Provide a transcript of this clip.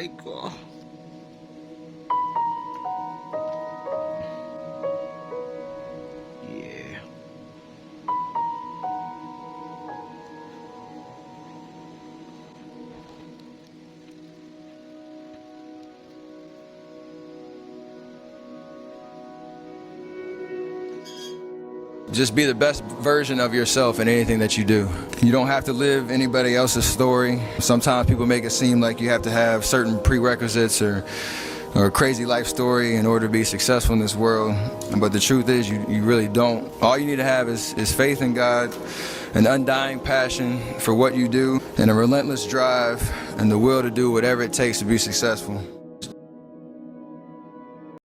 psycho. Yeah. Just be the best version of yourself in anything that you do. You don't have to live anybody else's story. Sometimes people make it seem like you have to have certain prerequisites or a crazy life story in order to be successful in this world. But the truth is, you really don't. All you need to have is faith in God, an undying passion for what you do, and a relentless drive and the will to do whatever it takes to be successful.